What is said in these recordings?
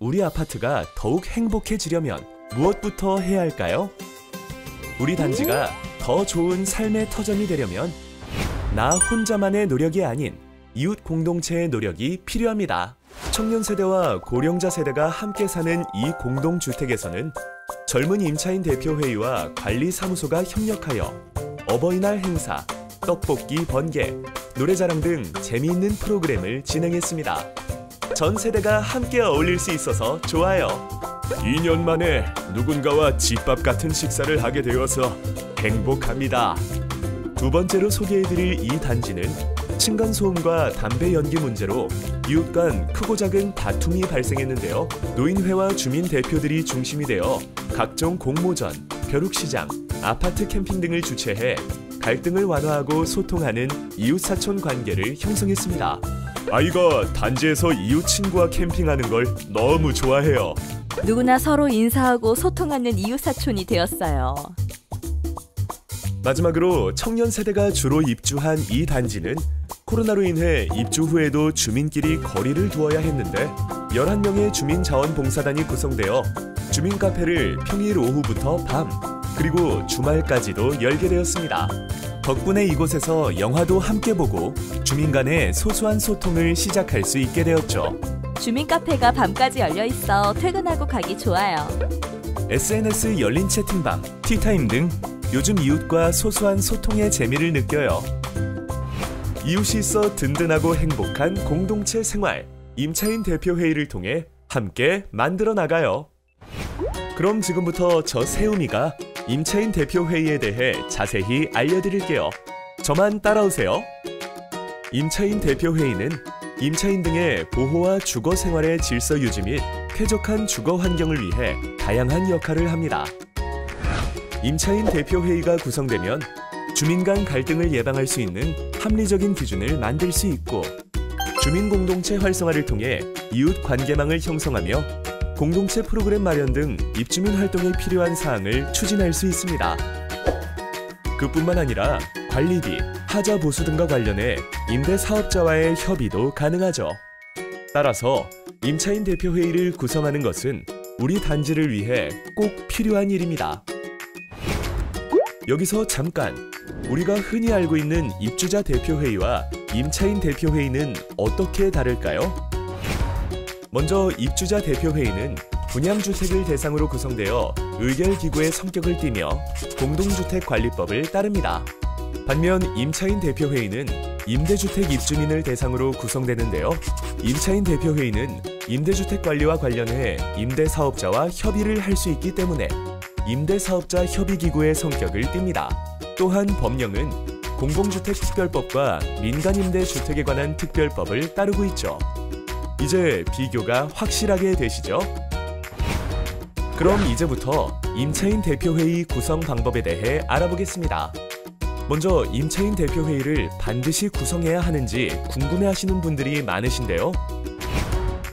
우리 아파트가 더욱 행복해지려면 무엇부터 해야 할까요? 우리 단지가 더 좋은 삶의 터전이 되려면 나 혼자만의 노력이 아닌 이웃 공동체의 노력이 필요합니다. 청년 세대와 고령자 세대가 함께 사는 이 공동주택에서는 젊은 임차인 대표회의와 관리사무소가 협력하여 어버이날 행사, 떡볶이 번개, 노래자랑 등 재미있는 프로그램을 진행했습니다. 전 세대가 함께 어울릴 수 있어서 좋아요. 2년 만에 누군가와 집밥 같은 식사를 하게 되어서 행복합니다. 두 번째로 소개해드릴 이 단지는 층간소음과 담배 연기 문제로 이웃 간 크고 작은 다툼이 발생했는데요. 노인회와 주민 대표들이 중심이 되어 각종 공모전, 벼룩시장, 아파트 캠핑 등을 주최해 갈등을 완화하고 소통하는 이웃사촌 관계를 형성했습니다. 아이가 단지에서 이웃 친구와 캠핑하는 걸 너무 좋아해요. 누구나 서로 인사하고 소통하는 이웃사촌이 되었어요. 마지막으로 청년 세대가 주로 입주한 이 단지는 코로나로 인해 입주 후에도 주민끼리 거리를 두어야 했는데 11명의 주민자원봉사단이 구성되어 주민 카페를 평일 오후부터 밤 그리고 주말까지도 열게 되었습니다. 덕분에 이곳에서 영화도 함께 보고 주민 간의 소소한 소통을 시작할 수 있게 되었죠. 주민 카페가 밤까지 열려 있어 퇴근하고 가기 좋아요. SNS 열린 채팅방, 티타임 등 요즘 이웃과 소소한 소통의 재미를 느껴요. 이웃이 있어 든든하고 행복한 공동체 생활, 임차인 대표회의를 통해 함께 만들어 나가요. 그럼 지금부터 저 세움이가 임차인 대표회의에 대해 자세히 알려드릴게요. 저만 따라오세요. 임차인 대표회의는 임차인 등의 보호와 주거 생활의 질서 유지 및 쾌적한 주거 환경을 위해 다양한 역할을 합니다. 임차인 대표회의가 구성되면 주민 간 갈등을 예방할 수 있는 합리적인 기준을 만들 수 있고 주민 공동체 활성화를 통해 이웃 관계망을 형성하며 공동체 프로그램 마련 등 입주민 활동에 필요한 사항을 추진할 수 있습니다. 그뿐만 아니라 관리비, 하자 보수 등과 관련해 임대사업자와의 협의도 가능하죠. 따라서 임차인 대표회의를 구성하는 것은 우리 단지를 위해 꼭 필요한 일입니다. 여기서 잠깐! 우리가 흔히 알고 있는 입주자 대표회의와 임차인 대표회의는 어떻게 다를까요? 먼저 입주자 대표회의는 분양주택을 대상으로 구성되어 의결기구의 성격을 띠며 공동주택관리법을 따릅니다. 반면 임차인 대표회의는 임대주택 입주민을 대상으로 구성되는데요. 임차인 대표회의는 임대주택 관리와 관련해 임대사업자와 협의를 할 수 있기 때문에 임대사업자 협의기구의 성격을 띱니다. 또한 법령은 공공주택특별법과 민간임대주택에 관한 특별법을 따르고 있죠. 이제 비교가 확실하게 되시죠? 그럼 이제부터 임차인 대표회의 구성 방법에 대해 알아보겠습니다. 먼저 임차인 대표회의를 반드시 구성해야 하는지 궁금해하시는 분들이 많으신데요.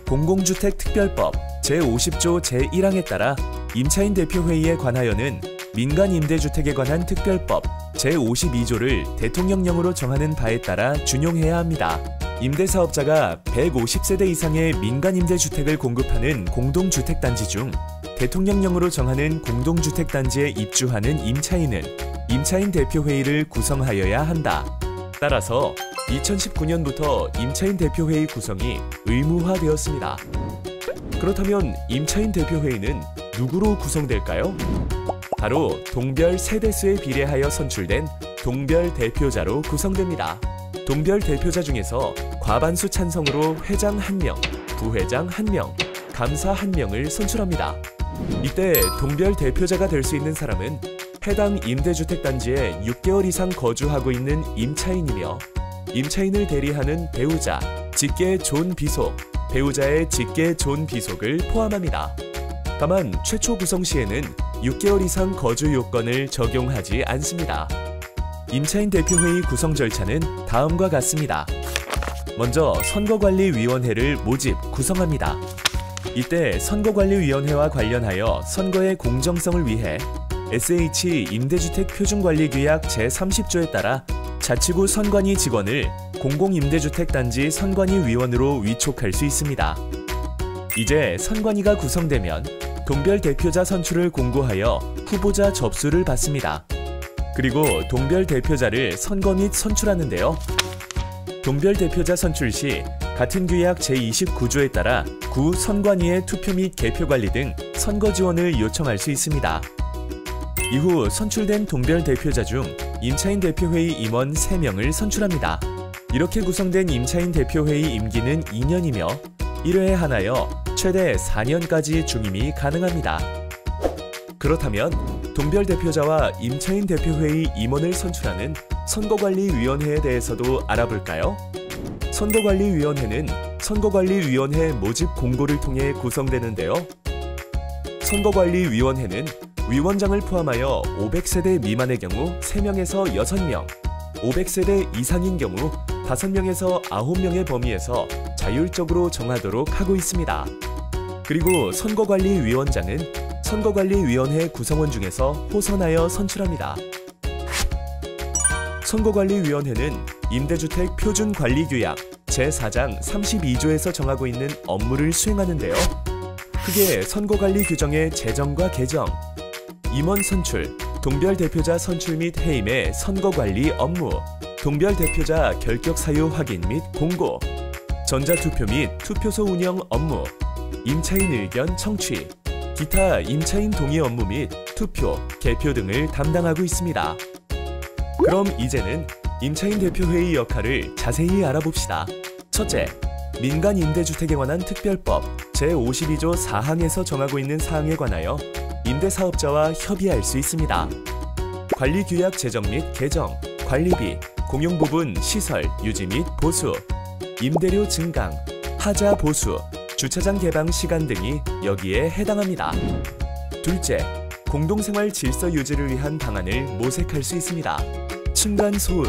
공공주택특별법 제50조 제1항에 따라 임차인 대표회의에 관하여는 민간임대주택에 관한 특별법 제52조를 대통령령으로 정하는 바에 따라 준용해야 합니다. 임대사업자가 150세대 이상의 민간임대주택을 공급하는 공동주택단지 중 대통령령으로 정하는 공동주택단지에 입주하는 임차인은 임차인 대표회의를 구성하여야 한다. 따라서 2019년부터 임차인 대표회의 구성이 의무화되었습니다. 그렇다면 임차인 대표회의는 누구로 구성될까요? 바로 동별 세대수에 비례하여 선출된 동별 대표자로 구성됩니다. 동별 대표자 중에서 과반수 찬성으로 회장 1명, 부회장 1명, 감사 1명을 선출합니다. 이때 동별 대표자가 될 수 있는 사람은 해당 임대주택단지에 6개월 이상 거주하고 있는 임차인이며 임차인을 대리하는 배우자, 직계 존 비속, 배우자의 직계 존 비속을 포함합니다. 다만 최초 구성 시에는 6개월 이상 거주 요건을 적용하지 않습니다. 임차인 대표회의 구성 절차는 다음과 같습니다. 먼저 선거관리위원회를 모집, 구성합니다. 이때 선거관리위원회와 관련하여 선거의 공정성을 위해 SH 임대주택표준관리규약 제30조에 따라 자치구 선관위 직원을 공공임대주택단지 선관위위원으로 위촉할 수 있습니다. 이제 선관위가 구성되면 동별 대표자 선출을 공고하여 후보자 접수를 받습니다. 그리고 동별 대표자를 선거 및 선출하는데요. 동별 대표자 선출 시 같은 규약 제29조에 따라 구 선관위의 투표 및 개표 관리 등 선거 지원을 요청할 수 있습니다. 이후 선출된 동별 대표자 중 임차인 대표회의 임원 3명을 선출합니다. 이렇게 구성된 임차인 대표회의 임기는 2년이며 1회에 한하여 최대 4년까지 중임이 가능합니다. 그렇다면 동별 대표자와 임차인 대표회의 임원을 선출하는 선거관리위원회에 대해서도 알아볼까요? 선거관리위원회는 선거관리위원회 모집 공고를 통해 구성되는데요. 선거관리위원회는 위원장을 포함하여 500세대 미만의 경우 3명에서 6명, 500세대 이상인 경우 5명에서 9명의 범위에서 자율적으로 정하도록 하고 있습니다. 그리고 선거관리위원장은 선거관리위원회 구성원 중에서 호선하여 선출합니다. 선거관리위원회는 임대주택 표준관리규약 제4장 32조에서 정하고 있는 업무를 수행하는데요. 크게 선거관리 규정의 제정과 개정, 임원 선출, 동별 대표자 선출 및 해임의 선거관리 업무, 동별 대표자 결격 사유 확인 및 공고, 전자투표 및 투표소 운영 업무, 임차인 의견 청취, 기타 임차인 동의 업무 및 투표, 개표 등을 담당하고 있습니다. 그럼 이제는 임차인 대표회의 역할을 자세히 알아봅시다. 첫째, 민간 임대주택에 관한 특별법 제52조 4항에서 정하고 있는 사항에 관하여 임대사업자와 협의할 수 있습니다. 관리규약 제정 및 개정, 관리비, 공용부분 시설 유지 및 보수, 임대료 증강, 하자 보수, 주차장 개방 시간 등이 여기에 해당합니다. 둘째, 공동생활 질서 유지를 위한 방안을 모색할 수 있습니다. 층간 소음,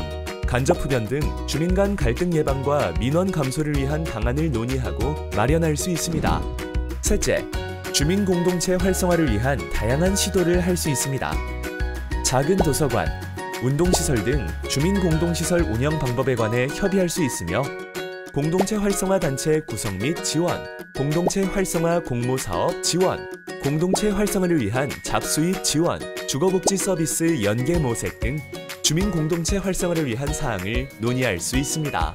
간접 흡연 등 주민 간 갈등 예방과 민원 감소를 위한 방안을 논의하고 마련할 수 있습니다. 셋째, 주민 공동체 활성화를 위한 다양한 시도를 할 수 있습니다. 작은 도서관, 운동시설 등 주민 공동시설 운영 방법에 관해 협의할 수 있으며 공동체 활성화 단체 구성 및 지원, 공동체 활성화 공모사업 지원, 공동체 활성화를 위한 잡수입 지원, 주거복지 서비스 연계 모색 등 주민 공동체 활성화를 위한 사항을 논의할 수 있습니다.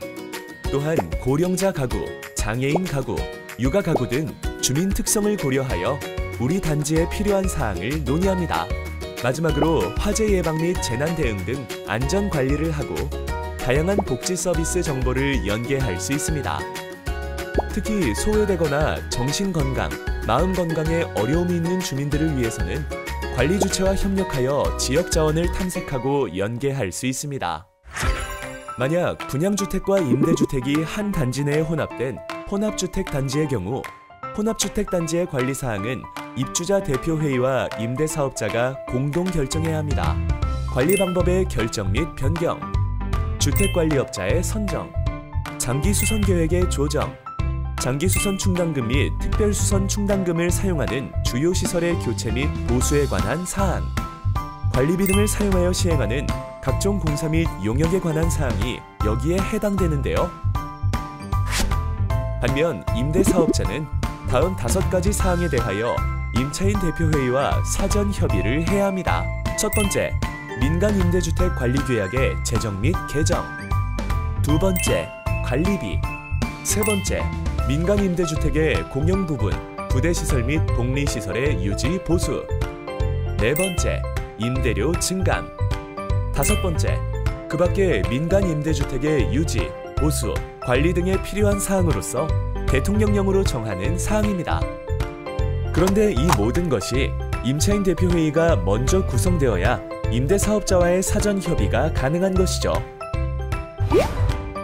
또한 고령자 가구, 장애인 가구, 육아 가구 등 주민 특성을 고려하여 우리 단지에 필요한 사항을 논의합니다. 마지막으로 화재 예방 및 재난 대응 등 안전 관리를 하고 다양한 복지 서비스 정보를 연계할 수 있습니다. 특히 소외되거나 정신건강, 마음건강에 어려움이 있는 주민들을 위해서는 관리 주체와 협력하여 지역 자원을 탐색하고 연계할 수 있습니다. 만약 분양주택과 임대주택이 한 단지 내에 혼합된 혼합주택 단지의 경우 혼합주택 단지의 관리사항은 입주자 대표회의와 임대사업자가 공동 결정해야 합니다. 관리 방법의 결정 및 변경, 주택관리업자의 선정, 장기수선 계획의 조정, 장기수선 충당금 및 특별수선 충당금을 사용하는 주요 시설의 교체 및 보수에 관한 사항, 관리비 등을 사용하여 시행하는 각종 공사 및 용역에 관한 사항이 여기에 해당되는데요. 반면 임대사업자는 다음 5가지 사항에 대하여 임차인 대표회의와 사전 협의를 해야 합니다. 첫 번째, 민간 임대주택 관리규약의 제정 및 개정. 두 번째, 관리비. 세 번째, 민간 임대주택의 공용부분, 부대시설 및 복리시설의 유지 보수. 네 번째, 임대료 증감. 다섯 번째, 그 밖에 민간 임대주택의 유지, 보수, 관리 등에 필요한 사항으로서 대통령령으로 정하는 사항입니다. 그런데 이 모든 것이 임차인 대표회의가 먼저 구성되어야 임대사업자와의 사전 협의가 가능한 것이죠.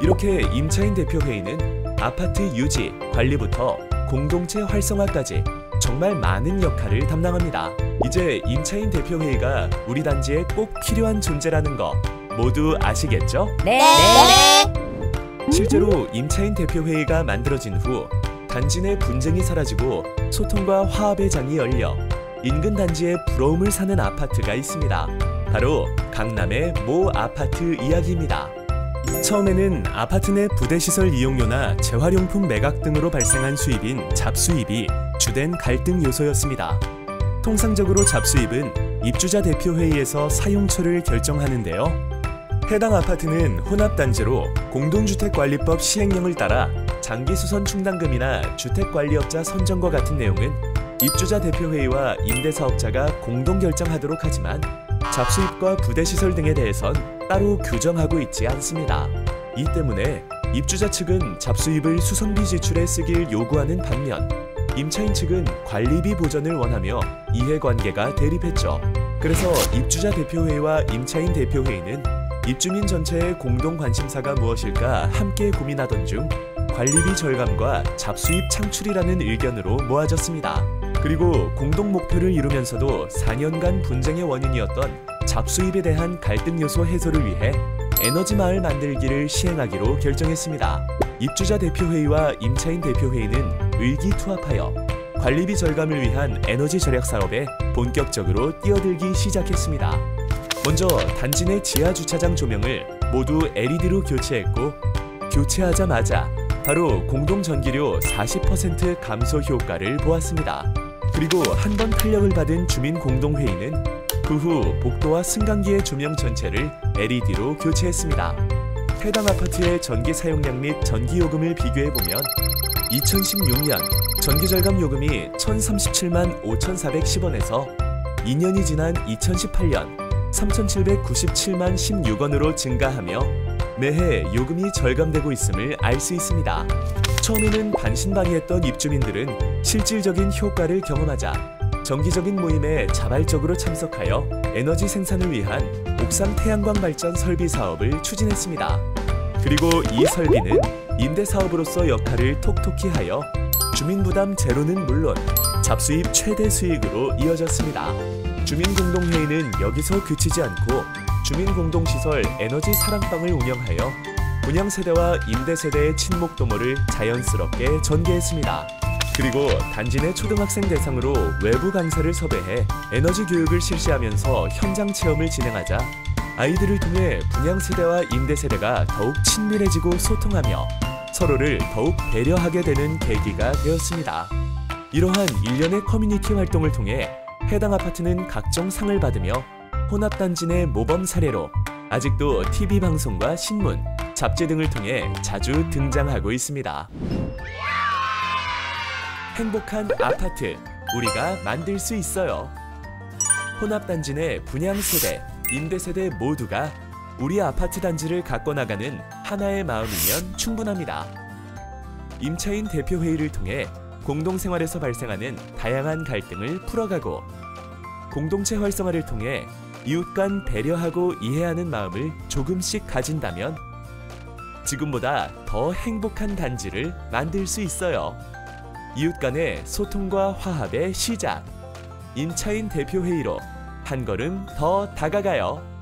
이렇게 임차인 대표회의는 아파트 유지, 관리부터 공동체 활성화까지 정말 많은 역할을 담당합니다. 이제 임차인 대표회의가 우리 단지에 꼭 필요한 존재라는 거 모두 아시겠죠? 네. 실제로 임차인 대표회의가 만들어진 후 단지 내 분쟁이 사라지고 소통과 화합의 장이 열려 인근 단지에 부러움을 사는 아파트가 있습니다. 바로 강남의 모 아파트 이야기입니다. 처음에는 아파트 내 부대시설 이용료나 재활용품 매각 등으로 발생한 수입인 잡수입이 주된 갈등 요소였습니다. 통상적으로 잡수입은 입주자 대표회의에서 사용처를 결정하는데요. 해당 아파트는 혼합단지로 공동주택관리법 시행령을 따라 장기수선 충당금이나 주택관리업자 선정과 같은 내용은 입주자 대표회의와 임대사업자가 공동 결정하도록 하지만 잡수입과 부대시설 등에 대해선 따로 규정하고 있지 않습니다. 이 때문에 입주자 측은 잡수입을 수선비 지출에 쓰길 요구하는 반면 임차인 측은 관리비 보전을 원하며 이해관계가 대립했죠. 그래서 입주자 대표회의와 임차인 대표회의는 입주민 전체의 공동 관심사가 무엇일까 함께 고민하던 중 관리비 절감과 잡수입 창출이라는 의견으로 모아졌습니다. 그리고 공동 목표를 이루면서도 4년간 분쟁의 원인이었던 잡수입에 대한 갈등 요소 해소를 위해 에너지 마을 만들기를 시행하기로 결정했습니다. 입주자 대표회의와 임차인 대표회의는 의기투합하여 관리비 절감을 위한 에너지 절약 사업에 본격적으로 뛰어들기 시작했습니다. 먼저 단지 내 지하 주차장 조명을 모두 LED로 교체했고 교체하자마자 바로 공동 전기료 40% 감소 효과를 보았습니다. 그리고 한 번 탄력을 받은 주민 공동회의는 그 후 복도와 승강기의 조명 전체를 LED로 교체했습니다. 해당 아파트의 전기 사용량 및 전기요금을 비교해보면 2016년 전기절감 요금이 1,037만 5,410원에서 2년이 지난 2018년 3,797만 16원으로 증가하며 매해 요금이 절감되고 있음을 알 수 있습니다. 처음에는 반신반의했던 입주민들은 실질적인 효과를 경험하자 정기적인 모임에 자발적으로 참석하여 에너지 생산을 위한 옥상 태양광 발전 설비 사업을 추진했습니다. 그리고 이 설비는 임대사업으로서 역할을 톡톡히 하여 주민부담 제로는 물론 잡수입 최대 수익으로 이어졌습니다. 주민공동회의는 여기서 그치지 않고 주민공동시설 에너지 사랑방을 운영하여 분양세대와 임대세대의 친목도모를 자연스럽게 전개했습니다. 그리고 단지 내 초등학생 대상으로 외부 강사를 섭외해 에너지 교육을 실시하면서 현장 체험을 진행하자 아이들을 통해 분양세대와 임대세대가 더욱 친밀해지고 소통하며 서로를 더욱 배려하게 되는 계기가 되었습니다. 이러한 일련의 커뮤니티 활동을 통해 해당 아파트는 각종 상을 받으며 혼합단지 내 모범 사례로 아직도 TV방송과 신문, 잡지 등을 통해 자주 등장하고 있습니다. 행복한 아파트, 우리가 만들 수 있어요. 혼합단지 내 분양세대, 임대세대 모두가 우리 아파트 단지를 가꿔나가는 하나의 마음이면 충분합니다. 임차인 대표회의를 통해 공동생활에서 발생하는 다양한 갈등을 풀어가고 공동체 활성화를 통해 이웃 간 배려하고 이해하는 마음을 조금씩 가진다면 지금보다 더 행복한 단지를 만들 수 있어요. 이웃 간의 소통과 화합의 시작. 임차인 대표회의로 한 걸음 더 다가가요.